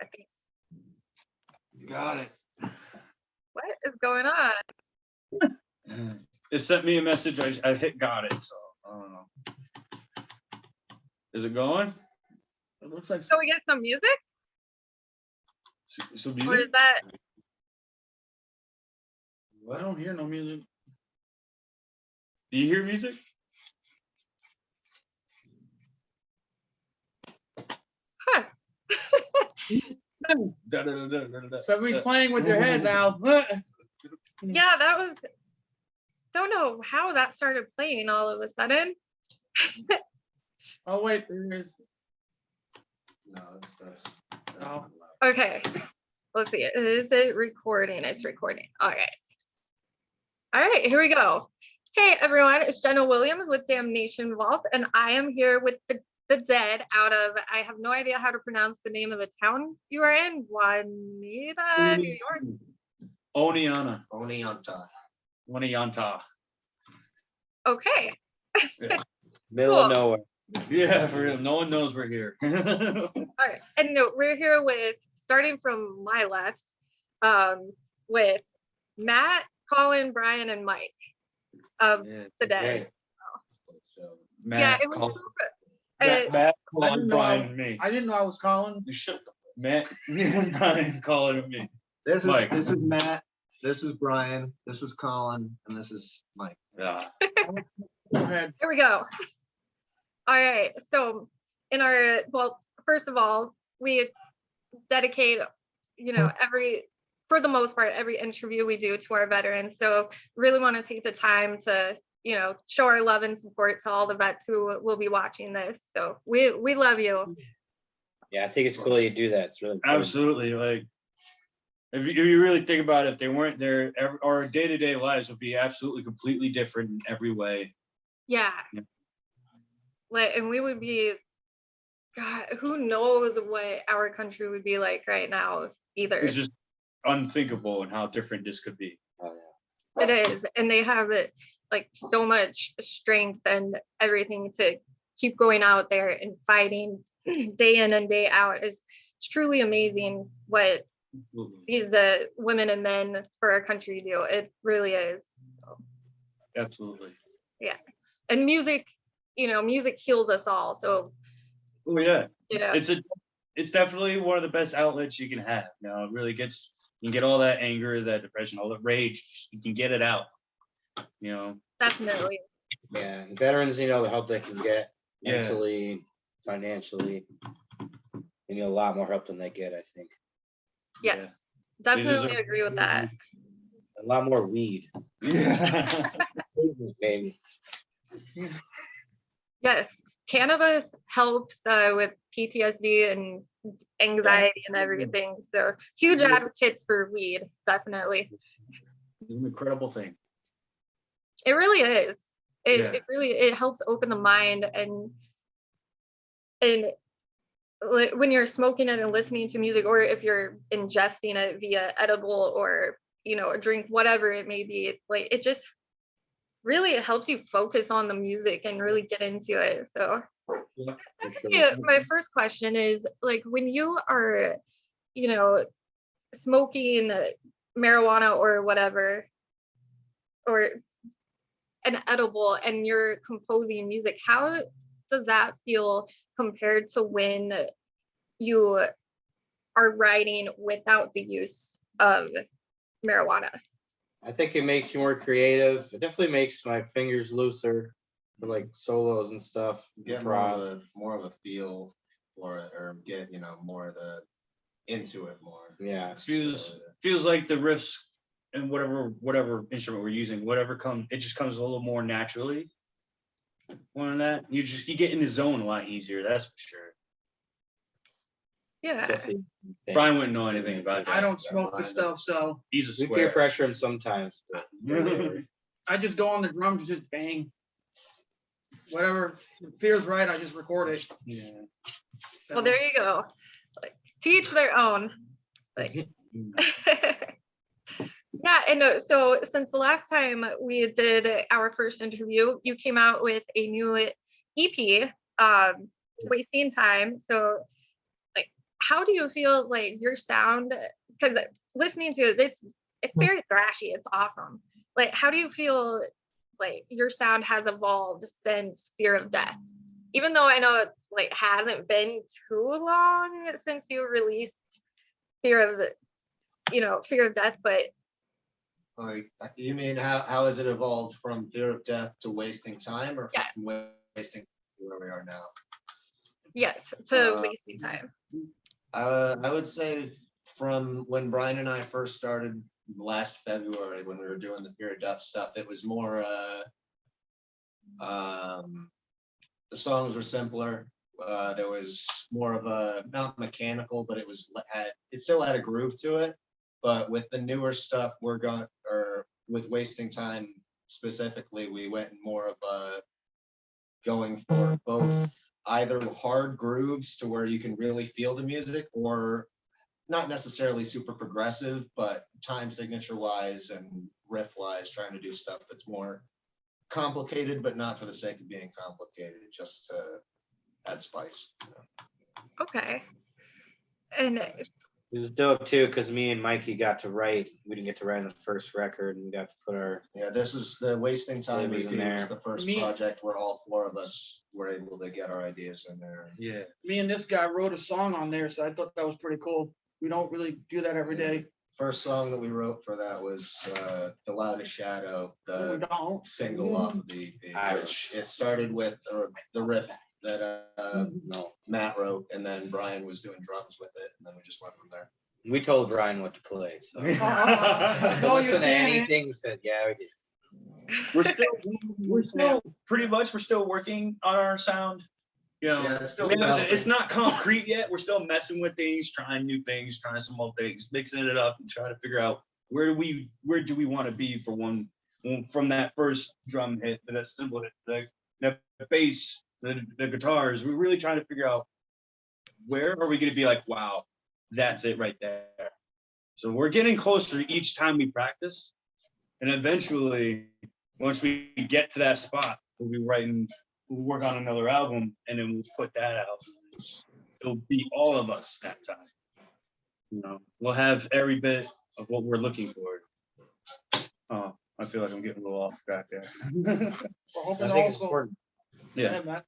Okay. You got it. What is going on? It sent me a message. I hit got it, so I don't know. Is it going? It looks like So we get some music, some or is music. that? I don't hear no music. Do you hear music? Huh. Somebody's playing with your head now. Yeah, that was. Don't know how that started playing all of a sudden. Oh wait, there it is. No, that's Oh. not loud. Okay, let's see. Is it recording? It's recording. All right. All right, here we go. Hey everyone, it's Jenna Williams with Damnation Vault, and I am here with the Dead out of, I have no idea how to pronounce the name of the town you are in, Juanita, New York. Oneonta. Oneonta. Okay, Middle Cool. of nowhere. Yeah, for real. No one knows we're here. all right. And no, we're here with, starting from my left, with Matt, Colin, Brian, and Mike of Yeah, the Dead. Great. So, Yeah, Matt, it was Colin, super. Matt, I Colin, didn't know Brian, and me. I didn't know I was calling. You shut the Matt, Brian, Colin, and me. this Mike. is Matt. This is Brian. This is Colin, and this is Mike. Yeah. Go ahead. Here we go. All right. So in our, well, first of all, we dedicate, for the most part, every interview we do to our veterans. So really want to take the time to, show our love and support to all the vets who will be watching this. So we love you. Yeah, I think it's cool that you do that. It's really important. Absolutely. Like, if you really think about it, if they weren't there, our day-to-day lives would be absolutely completely different in every way. Yeah. Yeah. Like, and we would be, God, who knows what our country would be like right now either. It's just unthinkable and how different this could be. Oh, yeah. It is, and they have it like so much strength and everything to keep going out there and fighting day in and day out. It's truly amazing what Absolutely. these women and men for our country do. It really is. Absolutely. And music, music heals us all. So, Oh yeah. Yeah. It's definitely one of the best outlets you can have. It really gets, you can get all that anger, that depression, all that rage, you can get it out. Definitely. Yeah, and veterans, the help they can get Yeah. mentally, financially, they need a lot more help than they get, I think. Yes. They Definitely deserve- agree with that. A lot more weed, Yeah. baby. Yes. Cannabis helps with PTSD and anxiety and everything. So huge advocates for weed, definitely. It's an incredible thing. It really is. Yeah. It helps open the mind and when you're smoking it and listening to music, or if you're ingesting it via edible or a drink, whatever it may be, like it just really helps you focus on the music and really get into it. So Yeah, for sure. yeah, my first question is like when you are, smoking marijuana or whatever, or an edible, and you're composing music, how does that feel compared to when you are writing without the use of marijuana? I think it makes you more creative. It definitely makes my fingers looser for like solos and stuff. Get more of a feel for it, or get more of the into it more. Yeah. Feels like the riffs and whatever instrument we're using, it just comes a little more naturally. More than that, you get in the zone a lot easier, that's for sure. Yeah. Definitely. Brian wouldn't know anything about that. I don't smoke the stuff, so He's a We peer square. pressure him sometimes, but I just go on the drums and just bang. Whatever feels right, I just record it. Yeah. Well, there you go. Like, to each their own. Like, yeah, and so since the last time we did our first interview, you came out with a new EP, Wasting Time. So, like, how do you feel like your sound? Because listening to it, it's very thrashy. It's awesome. Like, how do you feel like your sound has evolved since Fear of Death? Even though I know it's like hasn't been too long since you released Fear of, Fear of Death, but Like, you mean how has it evolved from Fear of Death to Wasting Time, or Yes. from Wasting to where we are now? yes, to Uh, wasting time. I would say from when Brian and I first started last February, when we were doing the Fear of Death stuff, it was more, the songs were simpler. There was more of a, not mechanical, but it still had a groove to it. But with the newer stuff, or with Wasting Time specifically, we went more of a going for both either hard grooves to where you can really feel the music, or not necessarily super progressive, but time signature wise and riff wise, trying to do stuff that's more complicated, but not for the sake of being complicated, just to add spice. Okay. And It was dope too, because me and Mikey got to write. We didn't get to write on the first record, and we got to put our. Yeah, this is the Wasting Time Flavors EP in there. was the first Me- project where all four of us were able to get our ideas in there. Yeah. Me and this guy wrote a song on there, so I thought that was pretty cool. We don't really do that every day. First song that we wrote for that was The Loudest Shadow, We the don't. single off of the EP, Irish. which it started with the riff that No, Matt wrote, and then Brian was doing drums with it, and then we just went from there. we told Brian what to play. So No, to you listen to didn't. anything, we said, yeah, we did. We're still pretty much, we're still working on our sound. You know, Yeah, it's still we haven't- developing. it's not concrete yet. We're still messing with things, trying new things, trying some old things, mixing it up and trying to figure out where do we want to be for from that first drum hit to that cymbal hit, the bass, the guitars. We're really trying to figure out where are we going to be like, wow, that's it right there. So we're getting closer each time we practice, and eventually, once we get to that spot, we'll work on another album, and then we'll put that out. It'll be all of us that time. You know, we'll have every bit of what we're looking for. Oh, I feel like I'm getting a little off track there. We're I hoping think it's also. important. Yeah, Yeah, Matt.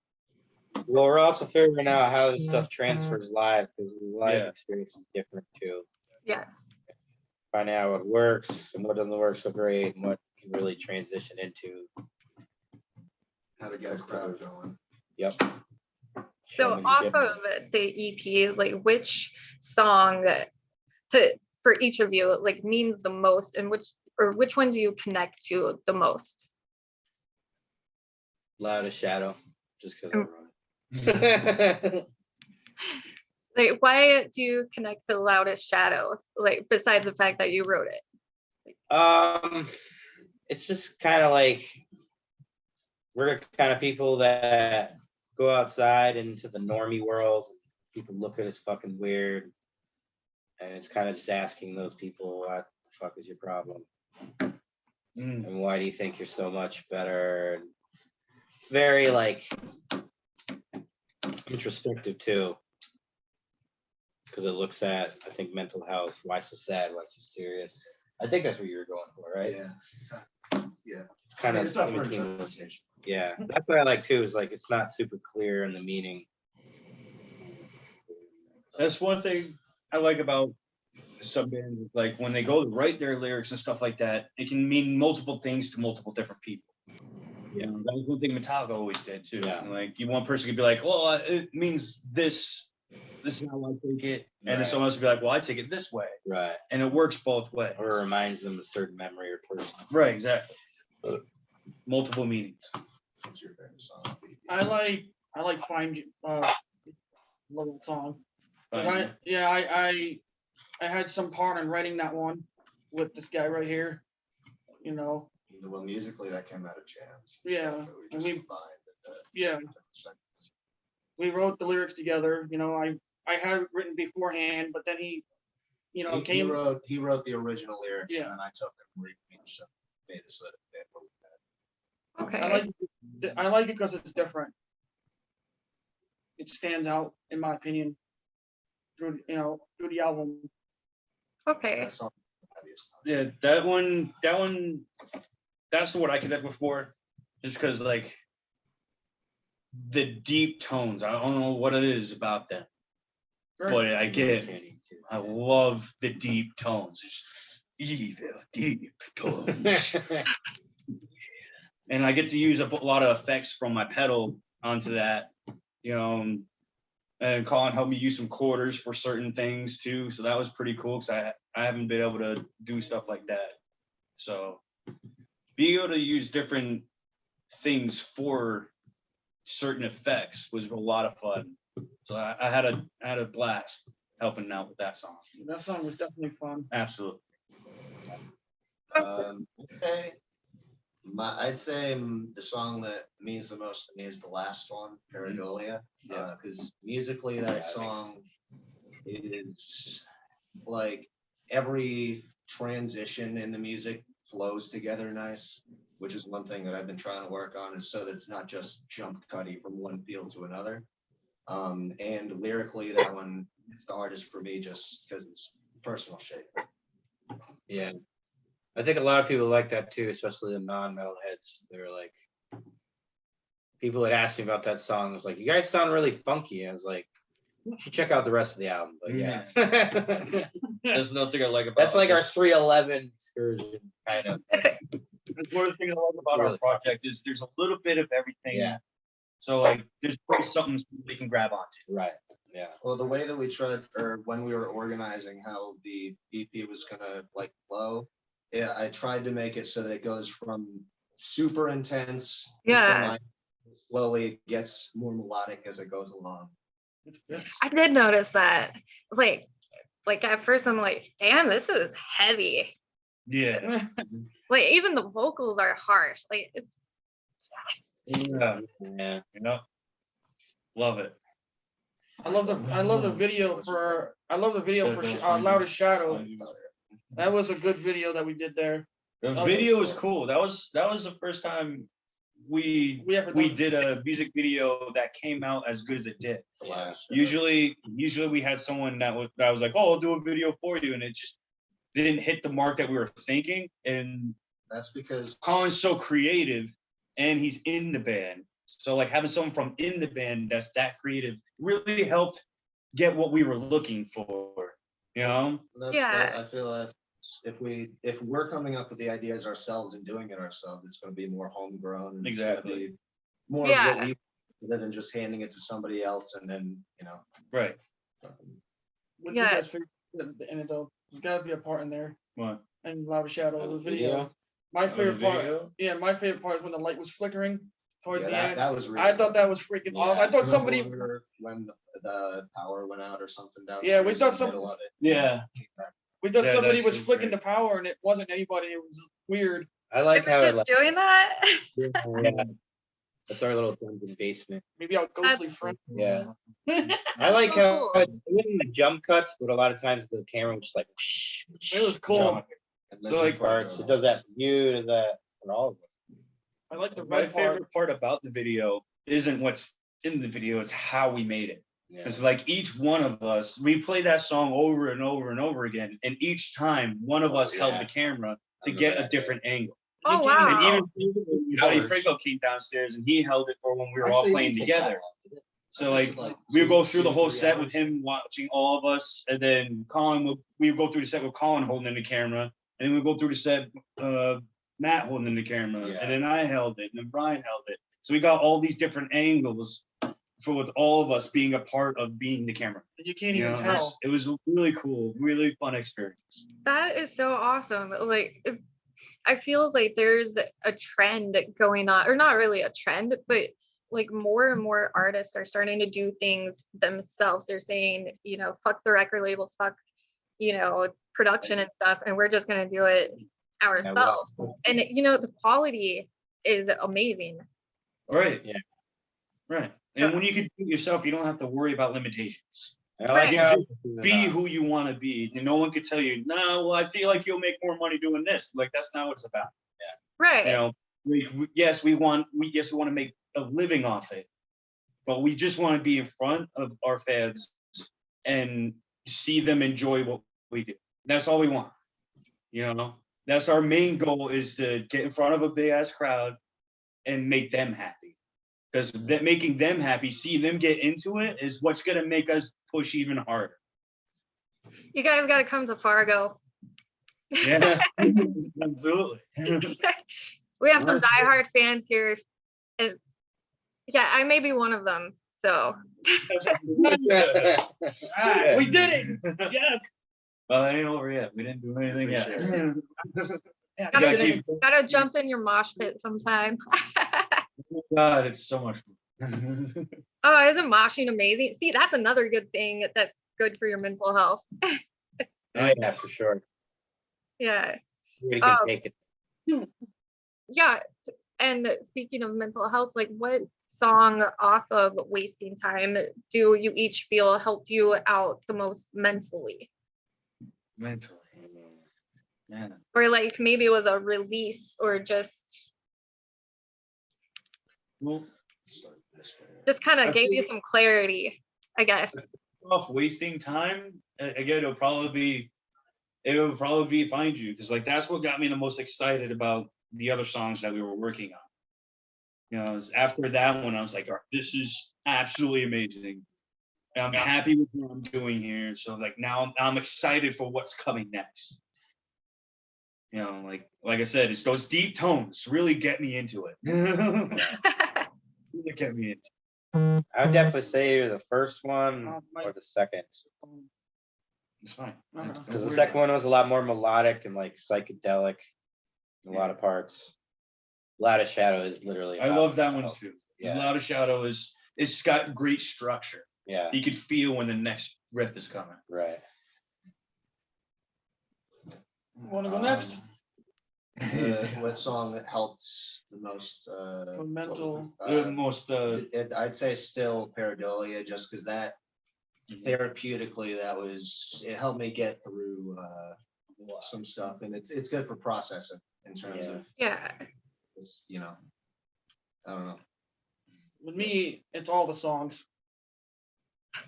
Well, we're also figuring out how this stuff transfers live, because the live Yeah. experience is different too. yes. Finding out what works and what doesn't work so great, and what can really transition into. How to get a crowd going. Yep. So Showing off different- of the EP, like which song for each of you like means the most, and which one do you connect to the most? Loudest Shadow, just because I Oh. wrote it. Like, why do you connect to Loudest Shadow? Like, besides the fact that you wrote it? It's just kind of like we're the kind of people that go outside into the normie world. People look at us fucking weird, and it's kind of just asking those people, "What the fuck is your problem? Mm. And why do you think you're so much better?" And it's very like introspective too, because it looks at, I think, mental health. Why so sad? Why so serious? I think that's what you were going for, right? Yeah. It's kind of It's up in for between those. interpretation. Yeah, that's what I like too. Is like it's not super clear in the meaning. That's one thing I like about some bands. Like when they go to write their lyrics and stuff like that, it can mean multiple things to multiple different people. You know, that was one thing Metallica always did too. Yeah. Like one person could be like, "Well, it means this. This is how I take it," and then Right. someone else would be like, "Well, I take it this way," Right. and it works both ways. Or it reminds them of a certain memory or person. Right, exactly. Multiple meanings. What's your favorite song? I like Find You, love that song. 'Cause Fine. I had some part in writing that one with this guy right here, you know, Well, musically, that came out of jams. Yeah, Stuff that we and just we- combined with the yeah, segments. we wrote the lyrics together, you know, I had it written beforehand, but then he, you know, He wrote the original lyrics, Yeah. and then I took them, rearranged them, made it so that it fit what we had. Okay. I like it because it's different. It stands out, in my opinion. through, through the album. Okay. That song, obvious. Yeah, that one, that's what I connect with more, just because like the deep tones. I don't know what it is about them, but I get it. I love the deep tones. It's evil deep tones, and I get to use a lot of effects from my pedal onto that, and Colin helped me use some quarters for certain things too. So that was pretty cool because I haven't been able to do stuff like that. So being able to use different things for certain effects was a lot of fun. So I had a blast helping out with that song. That song was definitely fun. Absolutely. I'd say the song that means the most to me is the last one, Paradolia. Yeah. Because musically, that song is like every transition in the music flows together nice, which is one thing that I've been trying to work on, is so that it's not just jump cutty from one feel to another. And lyrically, that one is the hardest for me just because it's personal shape. Yeah. I think a lot of people like that too, especially the non-metal heads. They're like, people had asked me about that song. I was like, you guys sound really funky. I was like, you should check out the rest of the album. But yeah. There's nothing I like about That's like our this. 311 excursion kind of. That's one of the things I like about our Really. project is there's a little bit of everything. Yeah. So like there's always something we can grab onto. Right. Yeah. Well, the way that we tried, or when we were organizing how the EP was gonna like flow, yeah, I tried to make it so that it goes from super intense to Yeah. semi, slowly it gets more melodic as it goes along. I did notice that. It's like at first I'm like, damn, this is heavy. Yeah. Like even the vocals are harsh. Like it's yes. Yeah. Yeah. Love it. I love the video for Loudest Shadow. That was a good video that we did there. The was video was cool. cool. That was the first time we We ever done- did a music video that came out as good as it did. The last, Usually we had someone that was like, oh, I'll do a video for you, and it just didn't hit the mark that we were thinking. And that's because Colin's so creative, and he's in the band. So like having someone from in the band that's that creative really helped get what we were looking for. Yeah. I feel that's if we're coming up with the ideas ourselves and doing it ourselves, it's going to be more homegrown. And Exactly. It's gonna be more Yeah. of what we, rather than just handing it to somebody else and then Right. What Yeah. you guys figured in it though? There's gotta be a part in there. What? And Loudest Shadow, Oh, the the video. video? My Oh, the favorite part. video? Yeah, my favorite part is when the light was flickering towards Yeah, the end. that was really I thought good. that was freaking awesome. I Yeah. thought somebody. When the power went out or something down. Yeah, we thought Yeah. We thought Yeah, somebody that was shit was flicking great. the power and it wasn't anybody. It was weird. I It like was how it just like, doing that. yeah. That's our little dungeon basement. Maybe our ghostly friend. Yeah. I like how Cool. it wasn't the jump cuts, but a lot of times the camera was just like It was cool. So, like, parts. It does that for you, does that for all of us. I like the My red part. favorite part about the video isn't what's in the video, it's how we made it. Yeah. It's like each one of us, we play that song over and over and over again. And each time one of us held Yeah. the camera to I get remember a that, different angle. Oh You can't wow. And even buddy Hours. Frigo came downstairs and he held it for when we were all playing together. So Just like like we would go through two, the whole 3 set hours. with him watching all of us, and then we would go through the set with Colin holding the camera, and then we'd go through the set Matt holding the camera, Yeah. and then I held it, and then Brian held it. So we got all these different angles for with all of us being a part of being the camera. You can't You even know, tell. it was really cool, really fun experience. That is so awesome. Like, I feel like there's a trend going on, or not really a trend, but like more and more artists are starting to do things themselves. They're saying, fuck the record labels, fuck, production and stuff, and we're just gonna do it ourselves. And the quality is amazing. Right. Yeah. Right. And when you can do it yourself, you don't have to worry about limitations. I like Right. how Be who you want to be. And no one could tell you, no, well, I feel like you'll make more money doing this. Like that's not what it's about. Right. Yes, we want to make a living off it, but we just want to be in front of our fans and see them enjoy what we do. That's all we want. You know, that's our main goal, is to get in front of a big ass crowd and make them happy. Because that making them happy, seeing them get into it, is what's gonna make us push even harder. You guys got to come to Fargo. Yeah, absolutely. We have some Right. diehard fans here. And yeah, I may be one of them. So Ah, we did it. Yes. Well, it ain't over yet. We didn't do anything yet. Appreciate Yeah, gotta, gotta get it. gotta jump in your mosh pit sometime. God, it's so much fun. Oh, isn't moshing amazing? See, that's another good thing that's good for your mental health. Yeah, for sure. Yeah. We can Oh. take it. Yeah. And speaking of mental health, like what song off of Wasting Time do you each feel helped you out the most mentally? Mentally, man. Or like maybe it was a release or just Well, kind I of gave you think- some clarity, I guess. off wasting time, again, it'll probably be Find You, because like that's what got me the most excited about the other songs that we were working on. You know, it was after that one, I was like, all right, this is absolutely amazing. And I'm happy with what I'm doing here. So like now I'm excited for what's coming next. You know, like I said, it's those deep tones really get me into it. Really get me into it. I would definitely say either the first one or the second. It's fine. Because the second one was a lot more melodic and like psychedelic in a lot of parts. Light of Shadow is literally. I about love that one mental too. health. Yeah. Loud of Shadow it's got great structure. Yeah, You can feel when the next riff is coming. right. Want to go next? What song that helped the most? For mental. The most I'd say still Pareidolia, just because that therapeutically, it helped me get through some stuff, and it's good for processing in terms of, Yeah. you know, I don't know. With me, it's all the songs.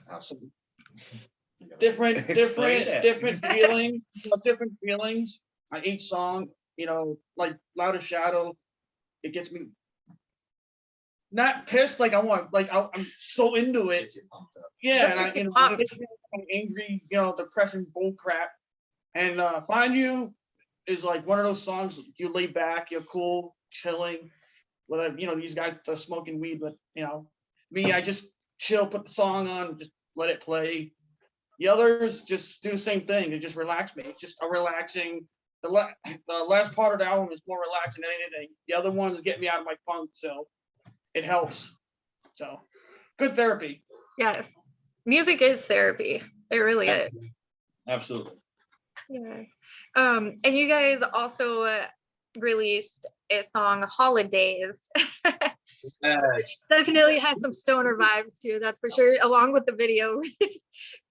How so- Different Explain that. different feelings on each song. You know, like Loud of Shadow, it gets me not pissed, like I'm so into it. Gets you pumped up. Yeah, Just and gets you you know, pumped. it gets me kind of angry, you know, depression, bull crap. And Find You is like one of those songs you lay back, you're cool, chilling. With you know, these guys are smoking weed, but you know, me, I just chill, put the song on, just let it play. The others just do the same thing. It just relax me. It's just a relaxing. The last part of the album is more relaxing than anything. The other ones get me out of my funk, so it helps. So good therapy. Yes. Music is therapy. It really is. absolutely. Yeah. And you guys also released a song, Holidays. Definitely has some stoner vibes too, that's for sure, along with the video.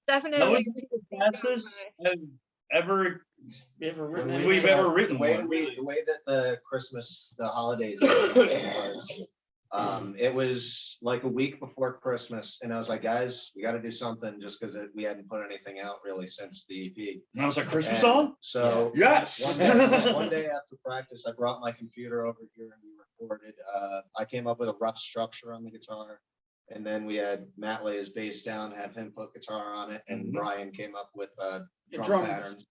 Definitely. the fastest I've ever You ever written When any- We've ever written the way one, that really. the way that the holidays was, it was like a week before Christmas, and I was like, guys, we got to do something, just because we hadn't put anything out really since the EP. And I was like, Christmas And song? So Yes. one day after practice, I brought my computer over here and we recorded. I came up with a rough structure on the guitar, and then we had Matt lay his bass down, have him put guitar on it, and Mhm. Brian came up with The drum drums. patterns.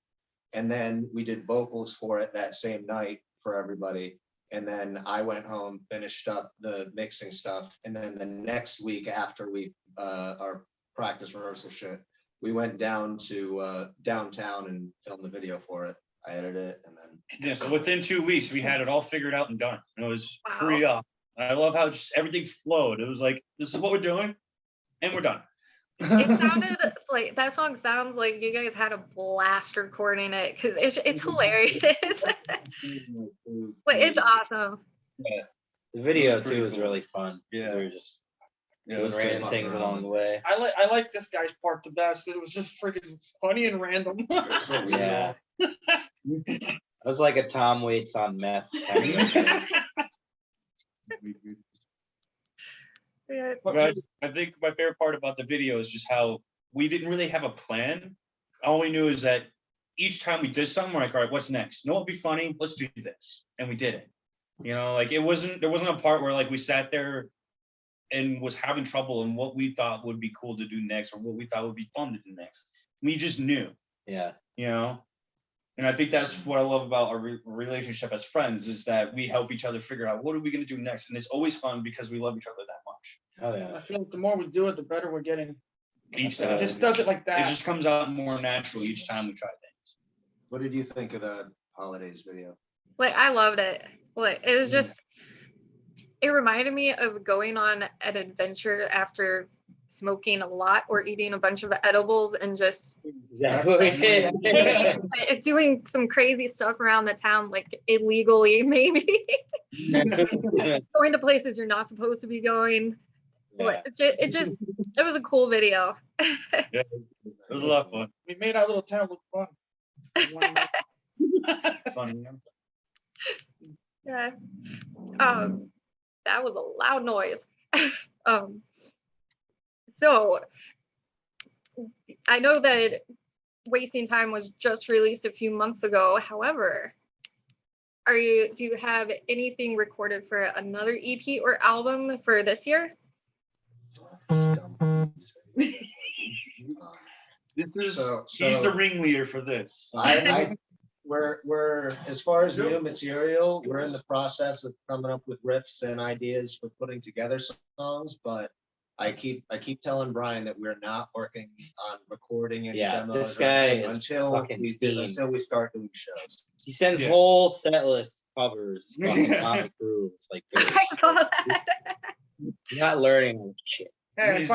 And then we did vocals for it that same night for everybody. And then I went home, finished up the mixing stuff, and then the next week after our practice rehearsal shit, we went down to downtown and filmed the video for it. I edited it, and then Yeah, so within 2 weeks, we had it all figured out and done. It was Wow. pretty up. I love how just everything flowed. It was like, this is what we're doing, and we're done. It sounded like that song sounds like you guys had a blast recording it because it's hilarious. But it's awesome. The video pretty too was cool. really fun. 'Cause Yeah. We were just Yeah, it doing was just random fun things around along with the way. I like this guy's part the best. It was just freaking funny and random. it's so weird. Yeah. I was like a Tom Waits on meth. Kind of thing. Yeah. But I think my favorite part about the video is just how we didn't really have a plan. All we knew is that each time we did something, we're like, all right, what's next? No, it'd be funny. Let's do this. And we did it. You know, like there wasn't a part where like we sat there and was having trouble in what we thought would be cool to do next or what we thought would be fun to do next. We just knew, Yeah. you know? And I think that's what I love about our relationship as friends is that we help each other figure out what are we going to do next. And it's always fun because we love each other that much. Oh I yeah. feel like the more we do it, the better we're getting. Each It time. just does it like It that. just comes out more natural each time we try things. What did you think of the holidays video? Like I loved it. Like it was just it reminded me of going on an adventure after smoking a lot or eating a bunch of edibles and just Exactly what we did. doing some crazy stuff around the town, like illegally, maybe going to places you're not supposed to be going. Yeah. It was a cool video. It was a lot of fun. We made our little town look fun. Fun, you know? Yeah. That was a loud noise. So I know that Wasting Time was just released a few months ago. However, do you have anything recorded for another EP or album for this year? This is So- he's so- the ringleader for this. We're as far as new material, we're in the process of coming up with riffs and ideas for putting together songs, but I keep telling Brian that we're not working on recording any Yeah, demos this or guy anything is until fucking we fiend. start doing shows. He sends Yeah. whole set list covers fucking Yeah. Motley Crue. It's like, dude, I saw that. you're not learning shit. Hey, I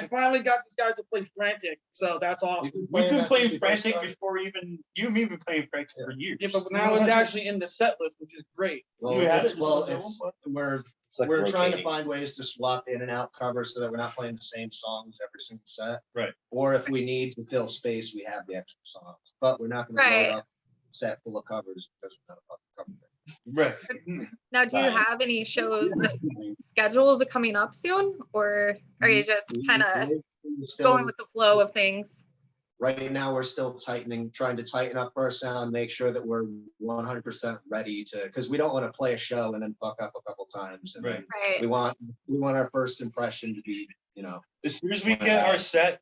finally got these guys to play Frantic, so that's awesome. We've been that since playing we first Frantic started. before even you and me have been playing Frantic for years. Yeah, but now it's actually in the set list, which is great. Well, We had it's, it well, just as it's, a It's like we're trying to rotating. find ways to swap in and out covers so that we're not playing the same songs every single set. Right. Or if we need to fill space, we have the extra songs, but we're not gonna Right. load up a set full of covers because we're not a fucking cover band. Right. Now, do you Right. have any shows scheduled coming up soon, or are you just kind of We're still- going with the flow of things? Right now, we're still trying to tighten up our sound, make sure that we're 100% ready to, because we don't want to play a show and then fuck up a couple times. And then Right. we want our first impression to be, As soon as we get our set,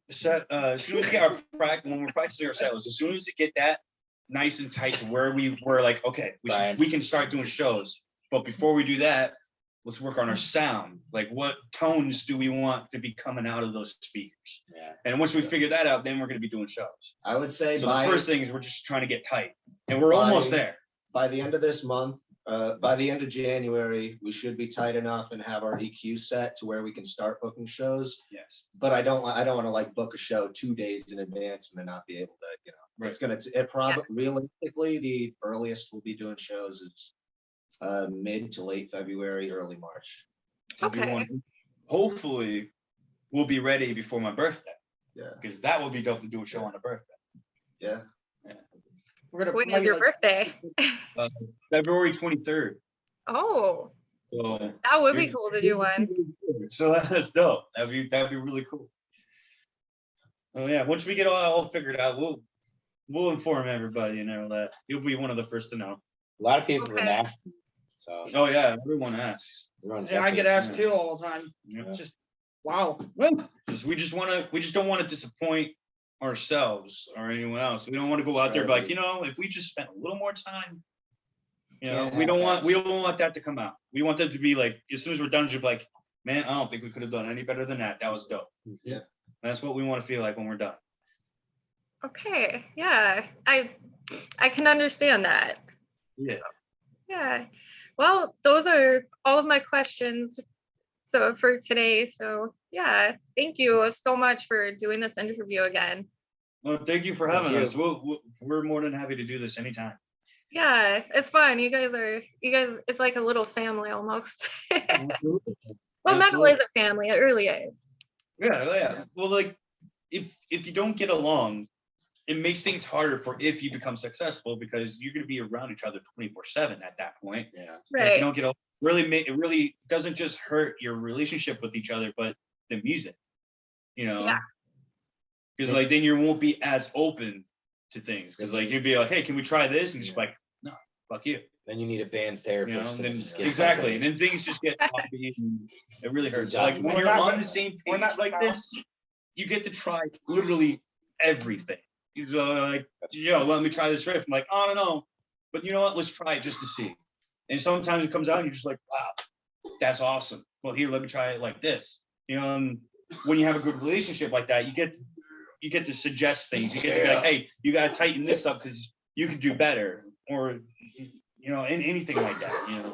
as soon as we get our practice, when we're practicing our set list, as soon as we get that nice and tight to where we were like, okay, Right. we can start doing shows. But before we do that, let's work on our sound. Like what tones do we want to be coming out of those speakers? Yeah. And once we figure that out, then we're gonna be doing shows. I would say So the by, first thing is we're just trying to get tight. And we're By- almost there. by the end of this month, by the end of January, we should be tight enough and have our EQ set to where we can start booking shows. Yes. But I don't want to like book a show 2 days in advance and then not be able to, it's gonna, it probably, realistically, the earliest we'll be doing shows is mid to late February, early March. Okay. Hopefully, we'll be ready before my birthday, Yeah, because that would be dope to do a show on a birthday. yeah. We're gonna When play, is your like, birthday? February 23rd. Oh, So that would be cool to do one. So that's dope. That'd be really cool. Oh yeah, once we get all figured out, we'll inform everybody and all that. You'll be one of the first to know. A lot of people have been Okay. asking. So Oh yeah, everyone asks. everyone's And I get definitely- asked too all the time. Yeah. It's just, wow. 'Cause we just don't want to disappoint ourselves or anyone else. We don't want to go out there and be like, if we just spent a little more time, Can't we don't half-ass. want that to come out. We want that to be like, as soon as we're done, just be like, man, I don't think we could have done any better than that. That was dope. Yeah. That's what we want to feel like when we're done. Okay, yeah, I can understand that. Yeah. Yeah. Well, those are all of my questions. So for today, so yeah, thank you so much for doing this interview again. Well, thank you for Thank having you. us. We're more than happy to do this anytime. Yeah, it's fun. You guys, it's like a little family almost. Well, metal Absolutely. is a family. It really is. Yeah. Well, like if you don't get along, it makes things harder for if you become successful because you're gonna be around each other 24/7 at that point. Yeah. If you Right. don't get along, it really doesn't just hurt your relationship with each other, but the music. Yeah. Because like then you won't be as open to things. Because like you'd be like, hey, can we try this? And just like, no, fuck you. Then you need a band You know, therapist. and and then, it just gets exactly. fucking- And then things just get choppy and it really hurts. Exactly. Like when We're you're not on gonna- the same we're page not like gonna- this, you get to try literally everything. You know, like, let me try this riff. I'm like, I don't know. But you know what? Let's try it just to see. And sometimes it comes out and you're just like, wow, that's awesome. Well, here, let me try it like this. You know, and when you have a good relationship like that, you get to suggest things. You get to be like, hey, you gotta tighten this up because you could do better. Or anything like that,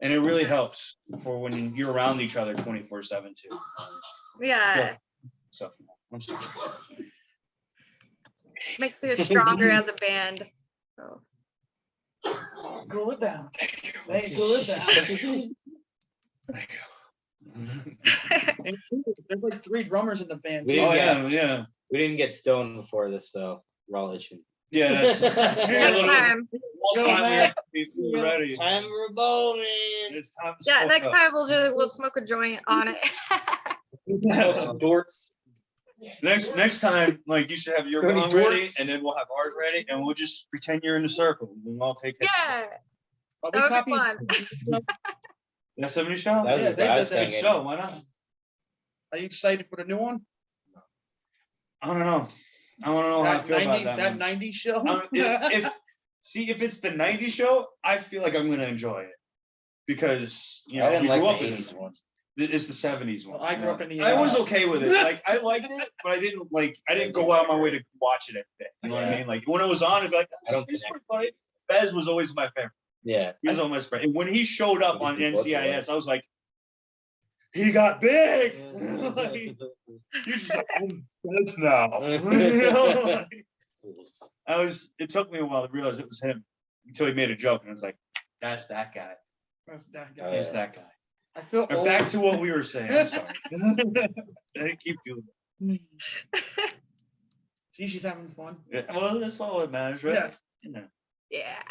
And it really helps for when you're around each other 24/7 too. Yeah, So I'm sorry. makes you stronger as a band. So. Cool it down. Hey, cool it down. Thank And there's like 3 drummers in the band. We too. you. Oh didn't yeah, yeah. We didn't get stoned before this, so we're all itching. Yeah, that's Next time. One time we were ready. Time for a bowl, man. It's time to Yeah, smoke next up. time we'll smoke a joint on it. Smoke some dorks. Next time, like you should have your Tony bong ready, Dorks. and then we'll have ours ready, and we'll just pretend you're in a circle. And we'll all take it. Yeah, Are we that would be copying- fun. That 70 show? That was Yeah, his they last did that Good thing. show. Why not? Are you excited for the new one? I don't know. I want to know how I That feel about 90s, that. that one. 90s show? If it's the 90s show, I feel like I'm gonna enjoy it because I didn't we like grew up the in 80s one. It's the 70s one. Well, I grew up in the I was 80s. okay with it. Like I liked it, but I didn't go out my way to watch it every day. You know what I Yeah. mean? Like when it was on, it'd be like, I don't it's connect. pretty funny. Bez was always my favorite. Yeah. He was always my favorite. And when he showed up on He was the NCIS, I was like, he got big. Like, you're just like, I'm Bez now. You know, like, it took me a while to realize it was him until he made a joke, and I was like, that's that guy. That's that Oh, guy. That's yeah. that guy. I feel Or old. back to what we were saying. I'm sorry. I keep doing See, she's having fun. it. Well, that's all that matters, right? Yeah. Yeah.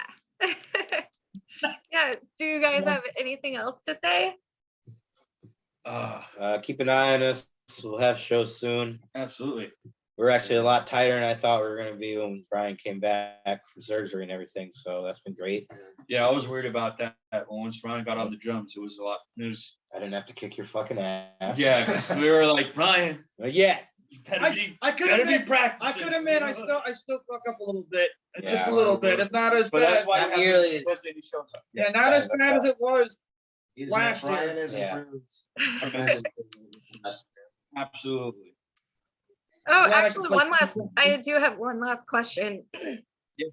Yeah. Do you guys have anything else to say? Keep an eye on us. We'll have shows soon. Absolutely. We're actually a lot tighter than I thought we were gonna be when Brian came back from surgery and everything. So that's been great. Yeah, I was worried about that. Once Ryan got on the drums, it was a lot. It was, I didn't have to kick your fucking ass. yeah, 'cause we were like, Ryan, But yeah. you better be, I could better be admit, practicing. I could admit, I still fuck up a little bit. Just Yeah. a little bit. It's not as But bad. that's why Not I nearly as- shows up. Yeah, not as bad as it was. He's Last year. Brian is Yeah. improved. Absolutely. Oh, Glad I actually, could play- I do have one last question. Yeah.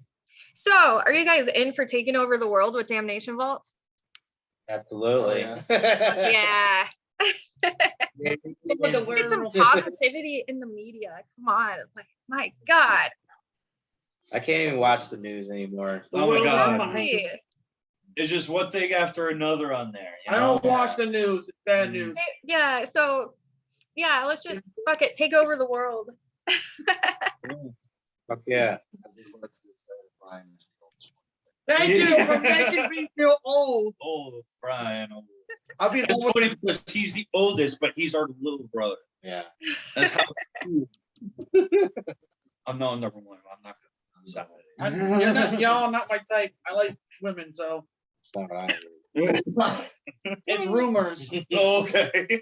So, are you guys in for taking over the world with Damnation Vault? Absolutely. Oh, Yeah. With the Get some werewolf. positivity in the media. Come on. Like, my God. I can't even watch the news anymore. Oh my world is God. mine. Honestly, It's just one thing after another on there. you I know? don't watch the news. It's bad news. yeah. So, yeah, let's just fuck it. Take over the world. Fuck yeah. Thank you for making me feel old. Oh, Brian. Oh. I'll be the It's old. funny because he's the oldest, but he's our little brother. Yeah. That's how. I'm not number one. I'm not gonna stop it. Y'all not my type. I like women, so It's not what I it's rumors. Okay.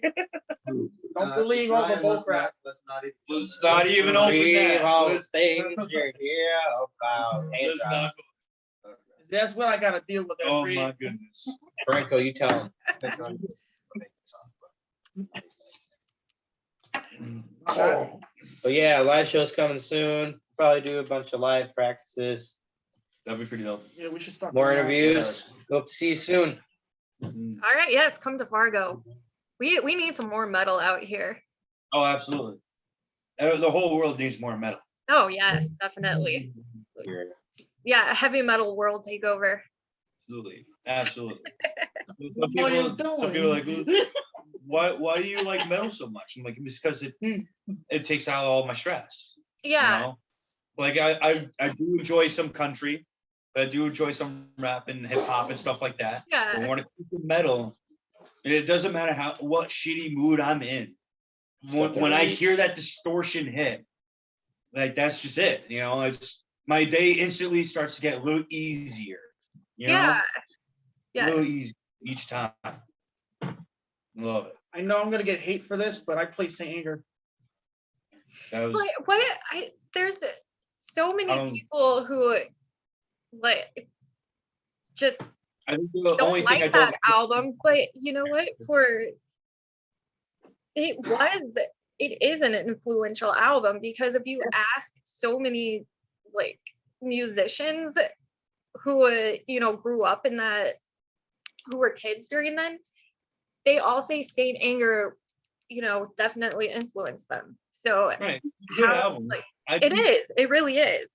Don't believe all the bullcrap. Let's not even. Let's not even open Read that. all the Let's- things you're here about. Hey, let's not- That's what I gotta deal with Oh every. my goodness. Franco, you tell him. Oh. But yeah, live show's coming soon. Probably do a bunch of live practices, That'd be pretty dope. Yeah, we should start. more doing that. interviews. Hope to see you soon. Mm. All right. Yes. Come to Fargo. We need some more metal out here. Oh, absolutely. The whole world needs more metal. Oh, yes. Definitely. Here. Yeah. Heavy metal world takeover. Absolutely. Absolutely. What are you Some people are like, why do you like metal so much? I'm like, it's because it takes out all my stress. Yeah. You know? Like I do enjoy some country, but I do enjoy some rap and hip hop and stuff like that. But Yeah. when it comes to metal, it doesn't matter what shitty mood I'm in. got the when I rage. hear that distortion hit, like that's just it. It's my day instantly starts to get a little easier. You know, Yeah. a Yeah. little easy each time. Love it. I know I'm gonna get hate for this, but I play Saint Anger. That was There's so many Um, people who like just I think the don't only thing I like don't that album, but you know what? It is an influential album because if you ask so many like musicians who grew up in that, who were kids during then, they all say Saint Anger, definitely influenced them. So right. Good how, album. like, I it is, it really is.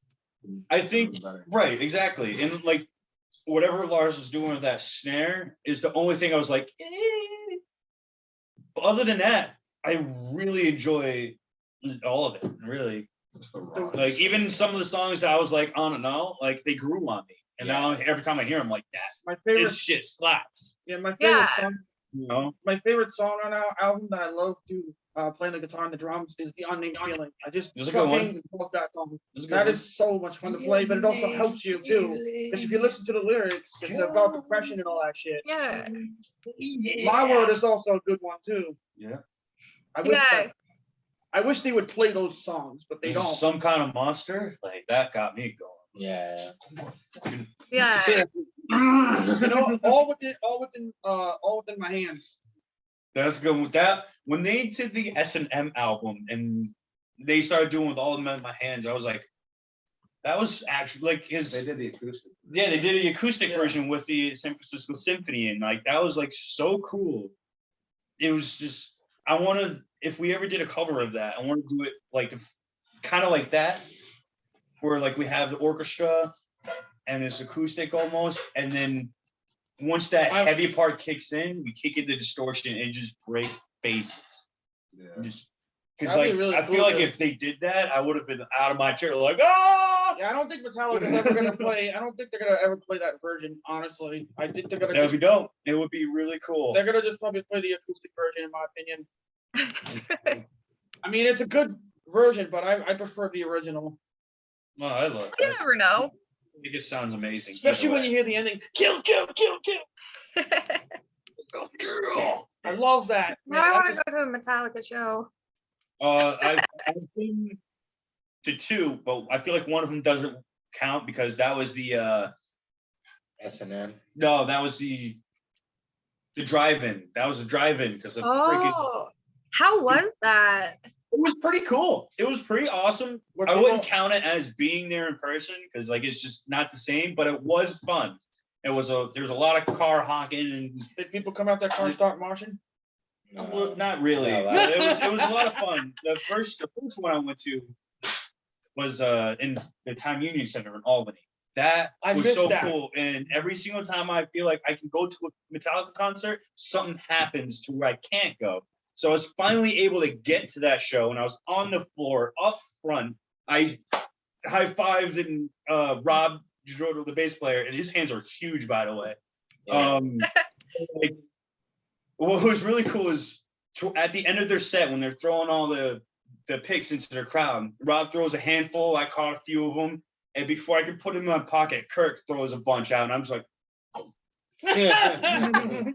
I think right, exactly. And like whatever Lars was doing with that snare is the only thing I was like, eh. But other than that, I really enjoy all of it. Really. Just the raw. Like even some of the songs that I was like on and on, like they grew on me. And now every time I hear them, like that, My favorite, this shit slaps. my favorite Yeah. song. My favorite song on our album that I love to play the guitar and the drums is the Unnamed Feeling. I just It's a good one. fucking love that song. This is a good That one. is so much fun to play, but it also helps you too. Because if you listen to the lyrics, it's about depression and all that shit. Yeah. My Word is also a good one too. Yeah. I wish they would play those songs, but they There's don't. Some Kind of Monster, like that got me going. Yeah. Yeah. All within my hands. That's good with that. When they did the S&M album and they started doing with all of them in my hands, I was like, that was actually like They his. did the acoustic. Yeah, they did the acoustic Yeah. version with the San Francisco Symphony, and like that was like so cool. It was just I wanted if we ever did a cover of that, I want to do it like kind of like that, where like we have the orchestra and it's acoustic almost, and then once that I- heavy part kicks in, we kick in the distortion and just break bases. Yeah. Just because That'd like be really I feel cool like to- if they did that, I would have been out of my chair like ah. Yeah, I don't think Metallica's ever gonna play. I don't think they're gonna ever play that version. Honestly, I think they're gonna That would just. be dope. It would be really cool. They're gonna just probably play the acoustic version, in my opinion. I mean, it's a good version, but I prefer the original. Well, I love You that. never know. I think it sounds amazing. Especially when you hear the ending, kill, kill, kill, kill. I love that. Now I want to go to a Metallica show. I've been to two, but I feel like one of them doesn't count because that was the S&M. no, that was the drive-in. That was the drive-in because of freaking. Oh, how was that? It was pretty cool. It was pretty awesome. Were I wouldn't people- count it as being there in person because like it's just not the same, but it was fun. There was a lot of car honking and Did people come out that car and start marching? well, not really. Not But it was a lot of fun. The first one I went to was in the Time Union Center in Albany. That I was missed so that. cool. And every single time I feel like I can go to a Metallica concert, something happens to where I can't go. So I was finally able to get to that show, and I was on the floor up front. I high-fived and Rob DiGiorgio, the bass player, and his hands are huge, by the way. Yeah. Like, what was really cool is at the end of their set when they're throwing all the picks into their crowd, Rob throws a handful. I caught a few of them, and before I could put them in my pocket, Kirk throws a bunch out, and I'm just like, and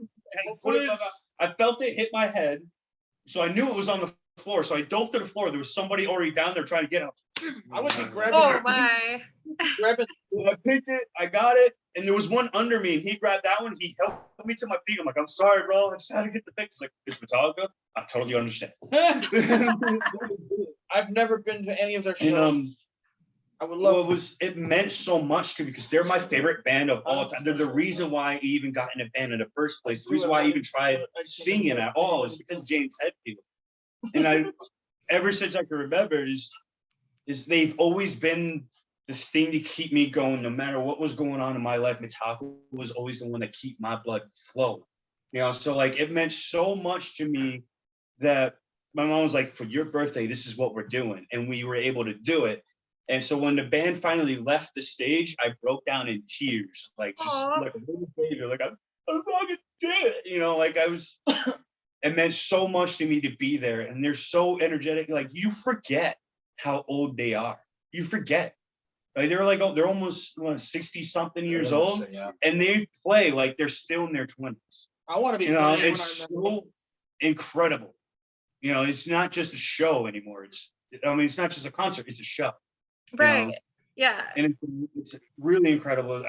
put it in my mouth. I felt it hit my head, so I knew it was on the floor. So I dove to the floor. There was somebody already down there trying to get up. I would be grabbing. Oh my. grabbing. I picked it, I got it, and there was one under me, and he grabbed that one. He helped me to my feet. I'm like, I'm sorry, bro. I just had to get the fix. Like, it's Metallica. I totally understand. I've never been to any of their And shows. I would well, love. it meant so much to me because they're my favorite band of all time. They're the reason why I even got in a band in the first place. The reason why I even tried singing at all is because James Hetfield. And ever since I can remember, is they've always been the thing to keep me going, no matter what was going on in my life. Metallica was always the one that keep my blood flowing. So like it meant so much to me that my mom was like, for your birthday, this is what we're doing. And we were able to do it. And so when the band finally left the stage, I broke down in tears, like just Aw. like a little baby, like I fucking did it, like I was. it meant so much to me to be there, and they're so energetic. Like you forget how old they are. You forget. Like they're like, oh, they're almost 60 something years old, Yeah. and they play like they're still in their 20s. I want to be You know, playing when it's I'm that old. so incredible. You know, it's not just a show anymore. It's not just a concert, it's a show. Right. Yeah. And it's really incredible.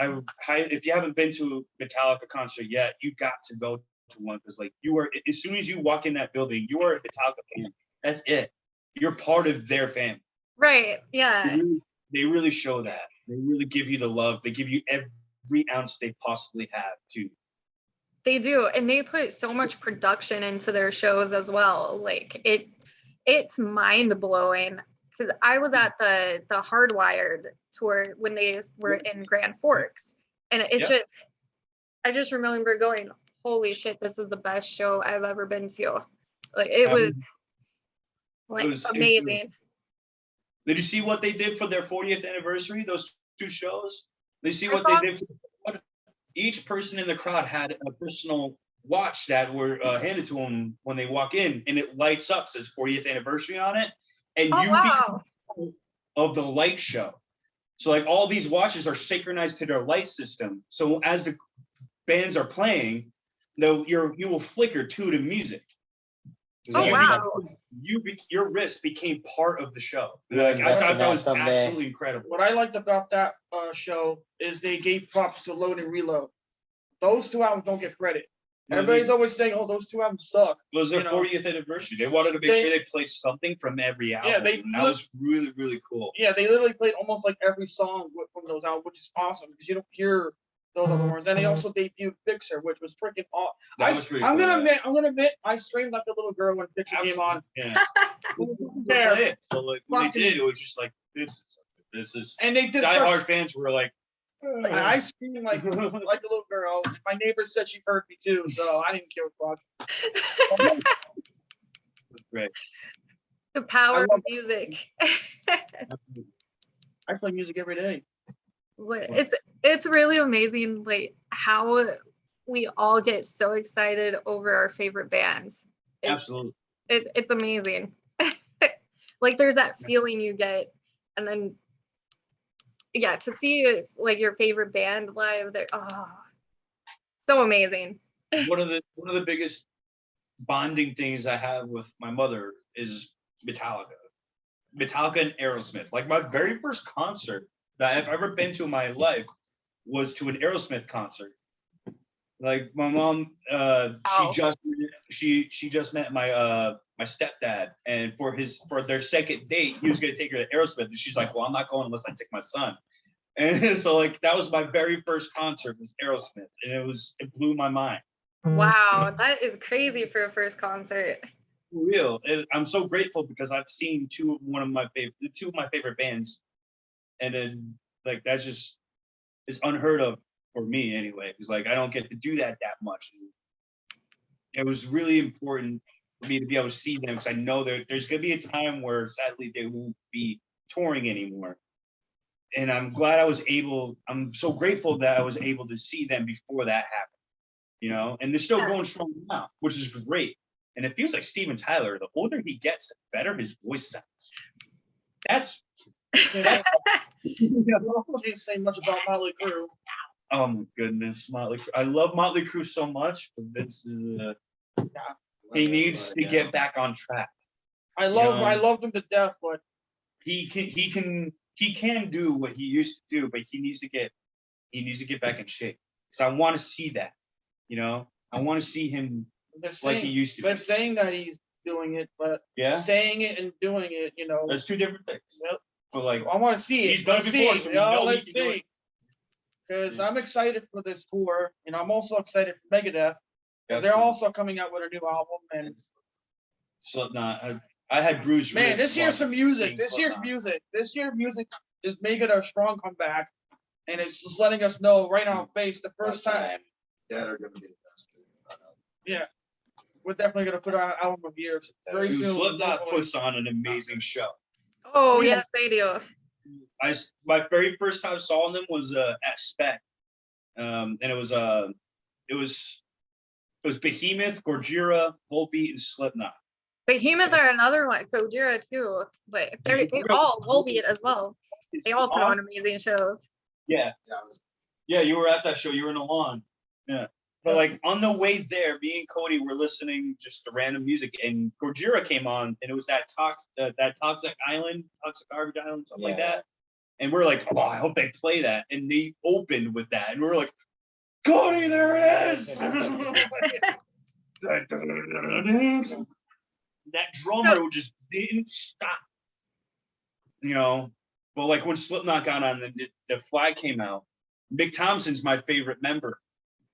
If you haven't been to a Metallica concert yet, you got to go to one, because like you are, as soon as you walk in that building, you are a Metallica fan. That's it. You're part of their family. Right. Yeah. They really show that. They really give you the love. They give you every ounce they possibly have too. They do. And they put so much production into their shows as well. Like it's mind blowing. Because I was at the Hardwired tour when they were in Grand Forks. And it Yeah. I just remember going, holy shit, this is the best show I've ever been to. Like it Um, was like was amazing. Did you see what they did for their 40th anniversary? Those two shows. They see I what saw- they did. Each person in the crowd had a personal watch that were handed to them when they walk in, and it lights up, says 40th anniversary on it, and Oh you wow. become of the light show. So like all these watches are synchronized to their light system. So as the bands are playing, you will flicker to the music. So Oh you wow. your wrist became part of the show. We're Like I investing thought that that was someday. absolutely incredible. What I liked about that show is they gave props to Load and Reload. Those two albums don't get credit. Everybody's always saying, "Oh, those two albums suck." It was their you know. 40th anniversary. They wanted to make They- sure they played something from every album. they and that was really, really cool. Yeah, they literally played almost like every song from those albums, which is awesome because you don't hear those other ones. And they also debuted Fixer, which was freaking awesome. That was pretty I'm cool, gonna yeah. admit, I screamed like a little girl when Fixer came on. Yeah. There. So like when they did, it was just like this is And they did such, diehard fans were like, I screamed like a little girl. My neighbor said she heard me too, so I didn't care what fuck. it's great. The power I of love- music. I play music every day. It's really amazing like how we all get so excited over our favorite bands. Absolutely. It's amazing. Like there's that feeling you get, and then yeah, to see like your favorite band live, they're so amazing. One of the biggest bonding things I have with my mother is Metallica and Aerosmith. Like my very first concert that I've ever been to in my life was to an Aerosmith concert. Like my mom, Wow. she just met my my stepdad, and for their second date, he was gonna take her to Aerosmith, and she's like, "Well, I'm not going unless I take my son." And so like that was my very first concert was Aerosmith, and it blew my mind. Wow, that is crazy for a first concert. For real. And I'm so grateful because I've seen two of my favorite bands, and then like that's just it's unheard of for me anyway. Because like I don't get to do that much. It was really important for me to be able to see them because I know there's gonna be a time where sadly they won't be touring anymore. And I'm so grateful that I was able to see them before that happened. You know, and they're still Yeah. going strong now, which is great. And it feels like Steven Tyler, the older he gets, the better his voice sounds. That's Can't say much about Motley Crue. oh my goodness, Motley Crue. I love Motley Crue so much, but Vince is he needs to get back on track. I love them to death, but He can do what he used to do, but he needs to get back in shape. Because I want to see that. You know, I want to see him they're like he saying used to. they're Be. saying that he's doing it, but Yeah, saying it and doing it, that's two different things. Yep. But like, I want to see it. He's done it Let's see before, it, so we know he let's can do see. it. Because Yeah. I'm excited for this tour, and I'm also excited for Megadeth. 'Cause that's they're cool. also coming out with a new album, and Slipknot. I had bruised man, ribs this year's some watching- music. seeing This year's Slipknot. music. This year's music is making a strong comeback, and it's just letting us know right on face the first time. That are gonna be the best. We're definitely gonna put out an album of years very Dude, soon. Slipknot hopefully. puts on an amazing show. Oh Yeah. yes, they do. My very first time saw them was at Spec, and it was It was Behemoth, Gojira, Volbeat, and Slipknot. Behemoth are another one. Gojira too. But they all Volbeat as well. They all put on amazing shows. Yeah, Yeah, I was- yeah, you were at that show. You were in the lawn. Yeah. But like on the way there, me and Cody were listening just to random music, and Gojira came on, and it was that Toxic Island, Toxic Garbage Island, something like Yeah. that. And we're like, oh, I hope they play that. And they opened with that, and we're like, Cody, there it is. That drummer just didn't stop. You know, but like when Slipknot got on, the flag came out. Mick Thompson's my favorite member.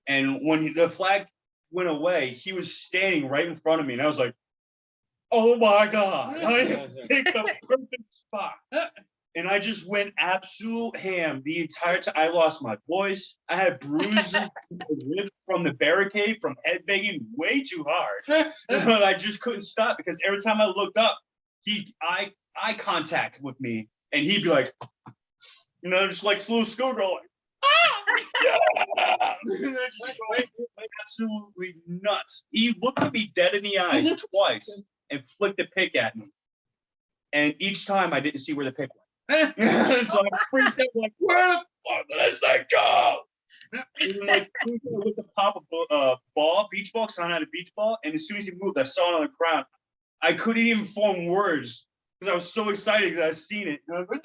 And when the flag went away, he was standing right in front of me. And I was like, oh my God, I picked the perfect spot. And I just went absolute ham the entire time. I lost my voice. I had bruises from the barricade from headbanging way too hard. But I just couldn't stop because every time I looked up, eye contact with me, and he'd be like, you know, just like slow schoolgirl, like, yeah! Absolutely nuts. He looked at me dead in the eyes twice and flicked a pick at me. And each time I didn't see where the pick went. So I freaked out, like, where the fuck did this thing go? And like, I looked to pop a beach ball, because I had a beach ball, and as soon as he moved, I saw it on the ground. I couldn't even form words because I was so excited because I seen it. And I was like,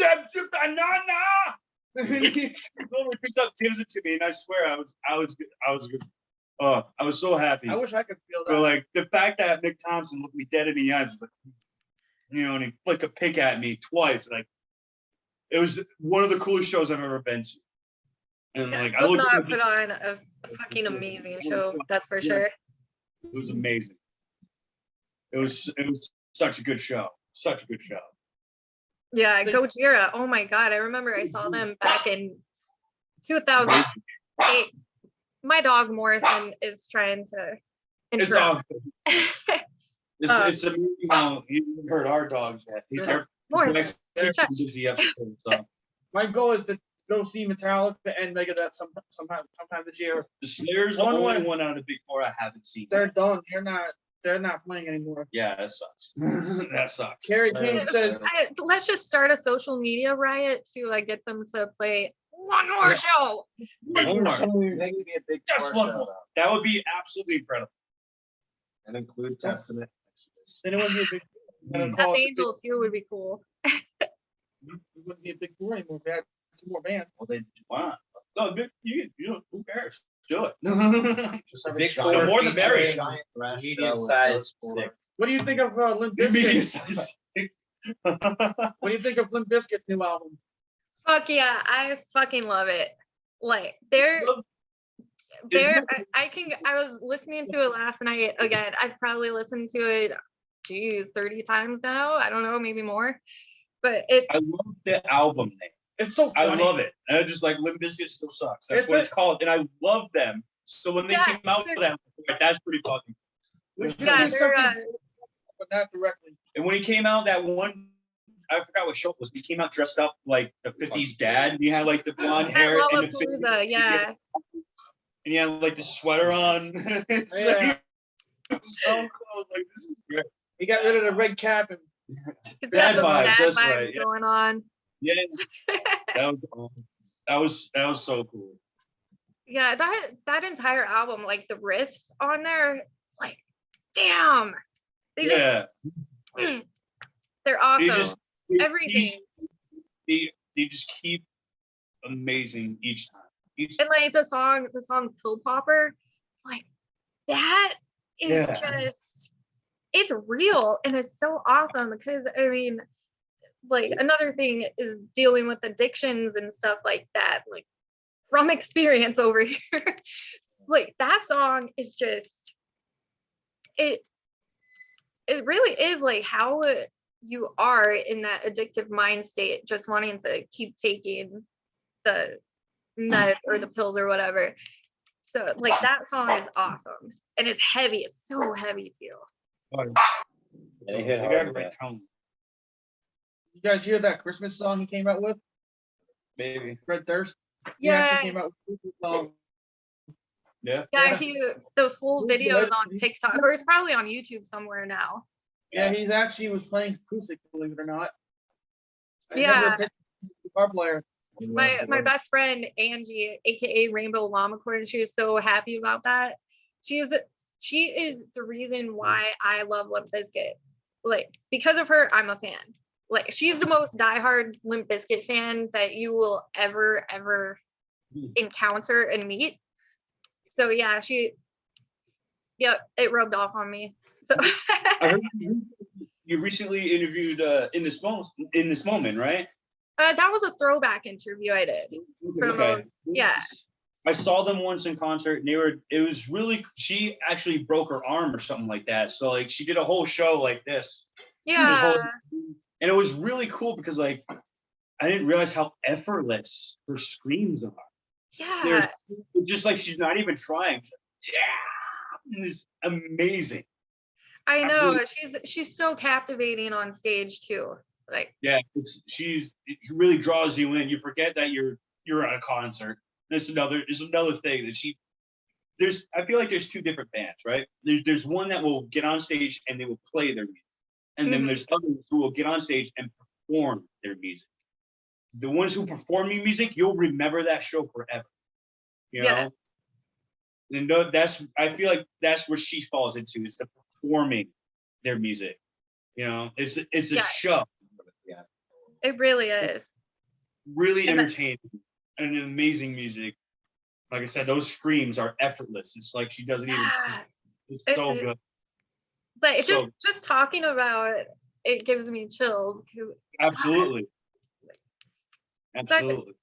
nah. And he comes over, picks up, gives it to me, and I swear I was so happy. I wish I could feel But that. like the fact that Mick Thompson looked me dead in the eyes, like, you know, and he flicked a pick at me twice, like it was one of the coolest shows I've ever been to. And Yeah, like I looked Slipknot at put on a fucking amazing show, that's for sure. it was amazing. It was such a good show. Such a good show. Yeah, Gojira. Oh my God. I remember I saw them back in 2008. My dog Morrison is trying to It's interrupt. awesome. It's amazing how he hasn't heard our dogs yet. He's there. Morrison. Next Shush. busy episode, so. My goal is to go see Metallica and Megadeth sometime this year. The Slayer's the One only way. one out of the big four I haven't seen. They're done. They're not playing anymore. Yeah, that sucks. That sucks. Carrie Yeah. King says Let's just start a social media riot to get them to play one more show. One more. I think it'd be a big Just tour one show, more. though, That would be absolutely incredible. and include Testament. then it wouldn't be a big. Gonna Mm. call Death it the Angel too would be cool. It wouldn't be a big tour anymore. We had 2 more bands. Well, they Wow. No, you know, who cares? Do it. just have a Big giant, tour more the merrier. giant thrash show Medium with size those four. six. What do you think of Limp Medium Bizkit? size. What do you think of Limp Bizkit's new album? Fuck yeah, I fucking love it. Like they're I was listening to it last night again. I've probably listened to it 30 times now. I don't know, maybe more. But it I love the album name. It's so I funny. love it. And I just like Limp Bizkit still sucks. That's It's what a- it's called. And I love them. So when they Yeah, came out with that, like, that's pretty fucking. We should Yeah, do they're, something, but not directly. And when he came out, that one, I forgot what show it was. He came out dressed up like the 50s dad. And he had like the blonde at hair and the Lollapalooza, yeah. and he had like the sweater on. It's Yeah. like, it's so cool. Like this is great. He got rid of the red cap and It's Bad got some vibes, bad that's vibes right, yeah. going on. Yeah, that was so cool. Yeah, that entire album, like the riffs on there, like damn. They just Yeah, they're they awesome. just Everything. They just keep amazing each time. Each And like the song Pill Popper, like that is Yeah. just it's real and it's so awesome because I mean like another thing is dealing with addictions and stuff like that, like from experience over here. Like that song is just it really is like how you are in that addictive mind state, just wanting to keep taking the med or the pills or whatever. So like that song is awesome and it's heavy. It's so heavy too. They hit They hard got with great that. tone. you guys hear that Christmas song he came out with? Maybe. Fred Durst. He actually Yeah, came out with a Christmas song. Yeah. Yeah, the full Who's video is that? on TikTok, or it's probably on YouTube somewhere now. Yeah, he's actually was playing acoustic, believe it or not. I Yeah. never pictured him as a guitar player. My best friend Angie, aka Rainbow Llamacorn, she was so happy about that. She is the reason why I love Limp Bizkit. Like, because of her, I'm a fan. Like, she's the most diehard Limp Bizkit fan that you will ever encounter and meet. So yeah, it rubbed off on me. So I heard you recently interviewed in this moment, right? that was a throwback interview I did. From yeah. I saw them once in concert and it was really, she actually broke her arm or something like that. So like she did a whole show like this. Yeah. And it was really cool because like, I didn't realize how effortless her screams are. Yeah. They're just like, she's not even trying. Yeah. It's amazing. I know. Absolutely. She's so captivating on stage too. Like, Yeah, it really draws you in. You forget that you're at a concert. There's another thing that I feel like there's two different bands, right? There's one that will get on stage and they will play their music. And then there's others who will get on stage and perform their music. The ones who perform your music, you'll remember that show forever. You know? yes. And I feel like that's where she falls into, is the performing their music. You know, it's a Yeah. show. Yeah. It really is. Really And entertaining and amazing music. Like I said, those screams are effortless. It's like she doesn't even. Yeah. It's It's so a- good. But it's So- just talking about it gives me chills. Absolutely. Such- Absolutely.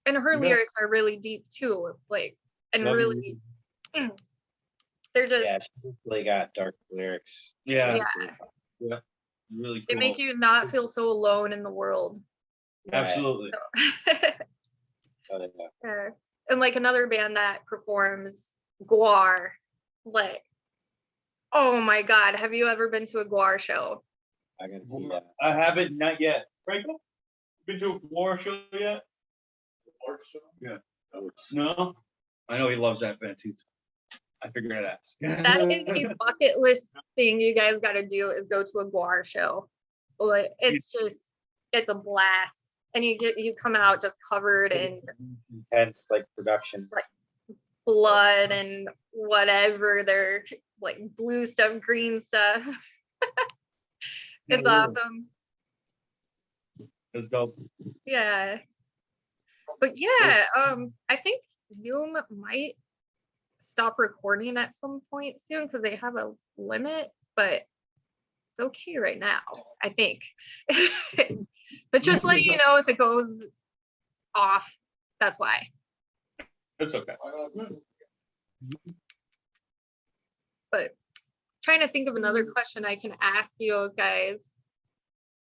And her Yeah. lyrics are really deep too. Like, and Love really, they're just, Yeah, she really got dark lyrics. Yeah. yeah. Really They cool. make you not feel so alone in the world. Absolutely. Oh, yeah. Yeah. And like another band that performs, Guar, like, oh my God, have you ever been to a Guar show? I can see that. I haven't, not yet. Franco, been to a war show yet? Yeah. No. I know he loves that band too. I figured it out. That is a bucket list thing you guys got to do, is go to a Guar show. Like, it's a blast. And you come out just covered in Intense like production. blood and whatever, they're like blue stuff, green stuff. It's awesome. It's dope. Yeah. But yeah, I think Zoom might stop recording at some point soon because they have a limit, but it's okay right now, I think. But just letting you know if it goes off, that's why. It's okay. But trying to think of another question I can ask you guys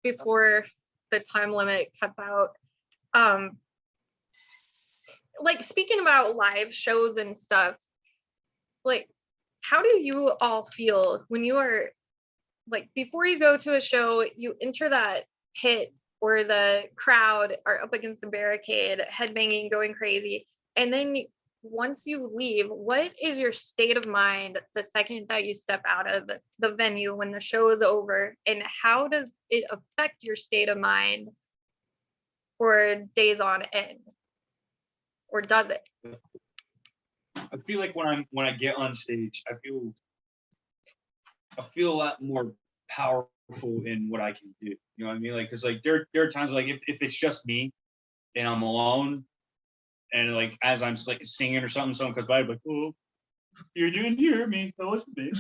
before the time limit cuts out. Like, speaking about live shows and stuff, like, how do you all feel when you are, like, before you go to a show, you enter that pit or the crowd are up against the barricade, headbanging, going crazy, and then once you leave, what is your state of mind the second that you step out of the venue when the show is over, and how does it affect your state of mind for days on end? Or does it? I feel like when I get on stage, I feel a lot more powerful in what I can do. You know what I mean? Like, cause like there are times like if it's just me and I'm alone, and like as I'm like singing or something, someone comes by, I'm like, oh, you didn't hear me. That wasn't me.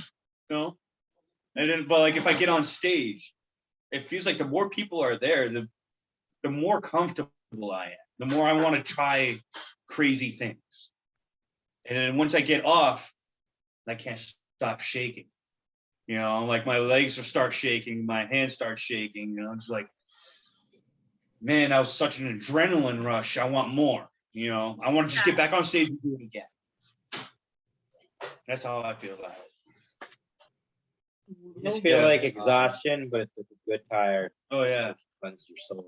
No. And then, but like if I get on stage, it feels like the more people are there, the more comfortable I am. The more I want to try crazy things. And then once I get off, I can't stop shaking. You know, like my legs start shaking, my hands start shaking. You know, it's like, man, that was such an adrenaline rush. I want more. You know, I want to just get back on stage and do it again. That's how I feel about it. You just feel Yeah. like exhaustion, but it's a good tire. Oh yeah. Cleanse your soul.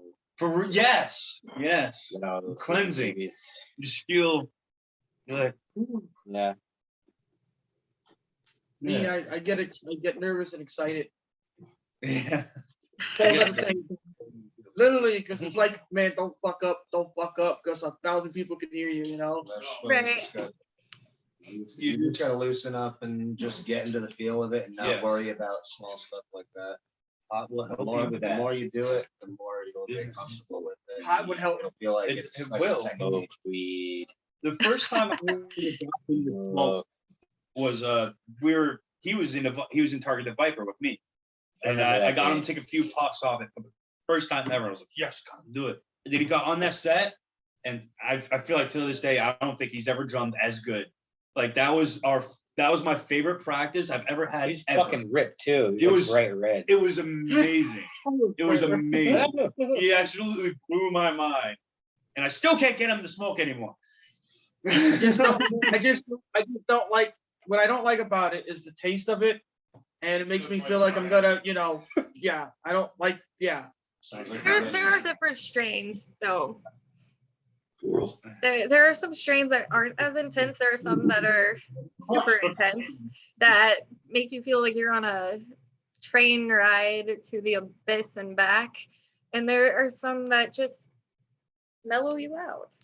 Yes. You know, those Cleansing. movies. You just feel, you're like, ooh. Yeah. Me, Yeah. I get nervous and excited. Yeah. Both at the same time. Literally, because it's like, man, don't fuck up, because 1,000 people can hear you, you know? That's why you Right. just gotta- You You just gotta loosen up and just get into the feel of it and Yeah. not worry about small stuff like that. Pot will help The you more, with the that. more you do it, the more you'll Yeah. get comfortable with it. Pot would help. You'll feel like It- it's it like a will. second Smoke nature. weed. The first time I really got into smoke was he was in Target the Viper with me. I And remember I that got him game. to take a few puffs off it for the first time ever. I was like, yes, come do it. And then he got on that set, and I feel like to this day, I don't think he's ever drummed as good. Like that was my favorite practice I've ever had. He's ever. fucking ripped too. It It was- was bright red. It was amazing. It was amazing. He absolutely blew my mind. And I still can't get him to smoke anymore. I just don't like, what I don't like about it is the taste of it. And it makes me feel like I'm gonna, yeah, I don't like, yeah. Sounds like There, you're there are getting- different strains though. There are some strains that aren't as intense. There are some that are super intense that make you feel like you're on a train ride to the abyss and back. And there are some that just mellow you out.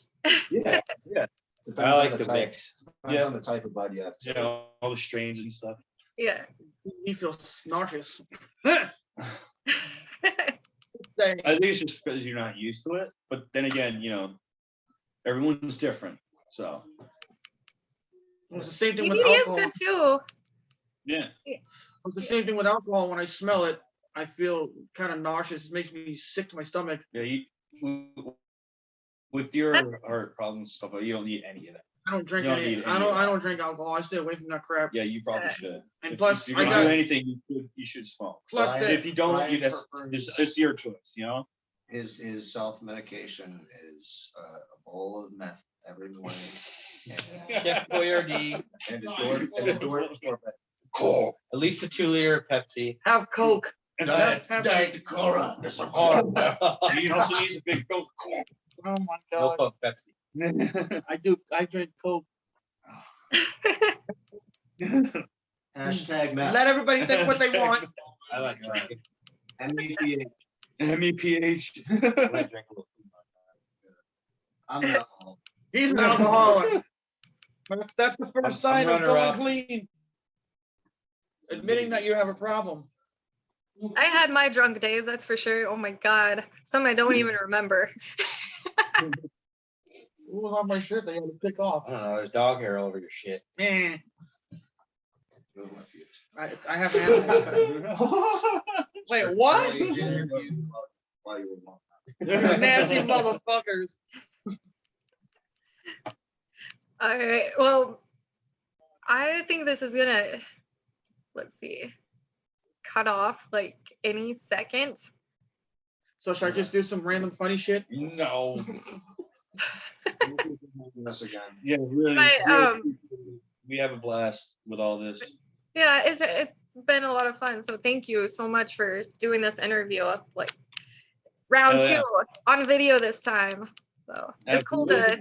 Yeah. Depends I on like the the type, mix. depends Yeah. on the type of bud you have. You too. know, all the strains and stuff. Yeah. Me feel nauseous. I think it's just because you're not used to it. But then again, everyone's different. So It's the same thing with CBD is alcohol. good too. yeah. It's the same thing with alcohol. When I smell it, I feel kind of nauseous. It makes me sick to my stomach. Yeah, with your heart problems and stuff, you don't need any of that. I don't drink You don't any. need I any don't. of I that. don't drink alcohol. I stay away from that crap. Yeah, you probably Yeah. should. And If- plus, if you're I gonna do got anything, you should smoke. plus Brian- that. If you don't, Brian that's prefers- it's your choice. His self-medication is a bowl of meth every morning. Chef Boyardee. And a door before bed. At least a 2-liter Pepsi. Have Coke. Diet Dakota. He also needs a big dose of corn. Oh my No god. Coke Pepsi. I do. I drink Coke. Hashtag meth. Let everybody think what they want. I like drinking. MEPH. MEPH. I like drinking a little too much. I'm an alcoholic. He's an alcoholic. That's the first I'm sign of runner going up. clean. Admitting that you have a problem. I had my drunk days, that's for sure. Oh my God. Some I don't even remember. What was on my shirt that I had to pick off? I don't know. There's dog hair all over your shit. Man, I have animals. Wait, what? While you were walking. You nasty motherfuckers. All right. Well, I think this is gonna, let's see, cut off like any second. So should I just do some random funny shit? No. Us again. Yeah, really. But, we have a blast with all this. Yeah, it's been a lot of fun. So thank you so much for doing this interview. Like round Oh, yeah. 2 on video this time. So it's cool to.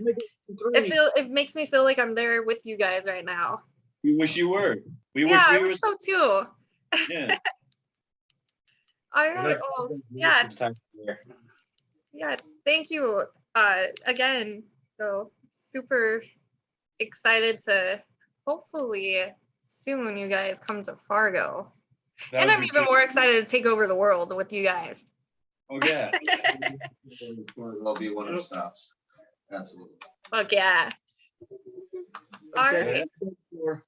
It makes me feel like I'm there with you guys right now. We wish you were. We Yeah, I wish wish so too. Yeah. All right. Well, yeah, It's time for beer. yeah. Thank you again. So super excited to hopefully soon you guys come to Fargo. That And would I'm be even good. more excited to take over the world with you guys. Oh yeah. Will be one of the stops. Absolutely. Fuck yeah. All Okay. right.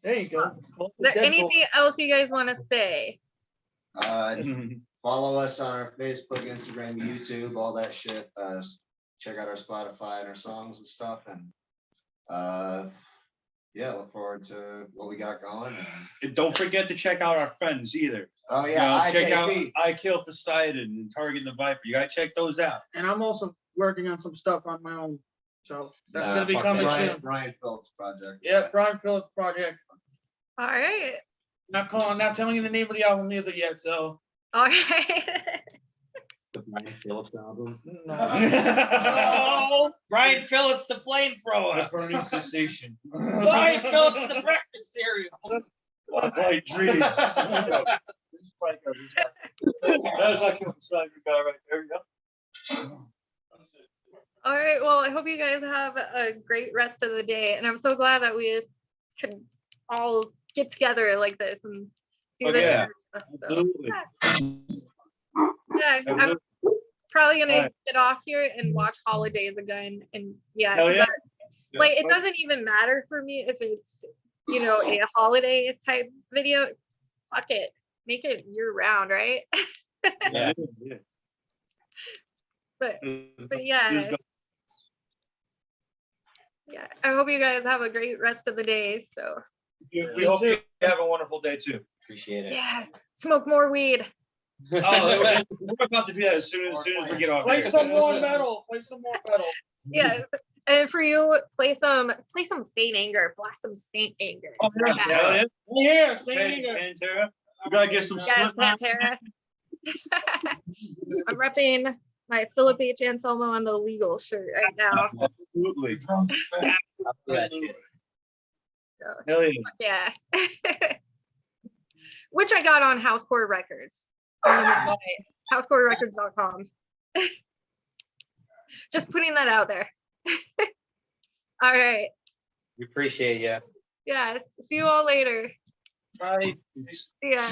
There you go. Call Is the there Deadbolt. anything else you guys want to say? Follow us on our Facebook, Instagram, YouTube, all that shit. Check out our Spotify and our songs and stuff. And yeah, look forward to what we got going. And don't forget to check out our friends either. Oh yeah, Check out IKP. I Kill Poseidon and Target the Viper. You gotta check those out. And I'm also working on some stuff on my own. So that's Nah, gonna be fuck coming that. soon. Brian Phillips project. Yeah, Brian Phillips project. All right. Not telling you the name of the album either yet. So All right. The Brian Phillips album. no. Brian Phillips, the The flamethrower. burning cessation. Brian Phillips, the breakfast cereal. My dreams. This is Franco, this guy. That's like a sniper guy right there, yeah. All right. Well, I hope you guys have a great rest of the day. And I'm so glad that we can all get together like this and do Oh, this. yeah. kind of stuff. So, Absolutely. yeah, I'm Absolutely. probably gonna Alright. get off here and watch Holidays again. And yeah, Hell 'cause yeah. that- like it doesn't even matter for me if it's a holiday type video. Fuck it, make it year round, right? Yeah. But Just yeah, go- yeah. I hope you guys have a great rest of the day. So We hope you have a wonderful day too. Appreciate it. yeah, smoke more weed. Oh, we're about to do that as soon as we get off. Play here. some more metal. Play some more metal. Yes. And for you, play some Saint Anger. Blast some Saint Anger. Oh, yeah. Yeah. Hell yeah. Yeah, stay Pantera. We gotta get some Yes, Slipknot. Pantera. I'm repping my Philip H. Anselmo on the legal shirt right now. Absolutely. I'll do that shit. Hell yeah. Yeah. Which I got on Housecore Records. Housecorerecords.com. Just putting that out there. All right. We appreciate you. Yeah. See you all later. Bye. See ya.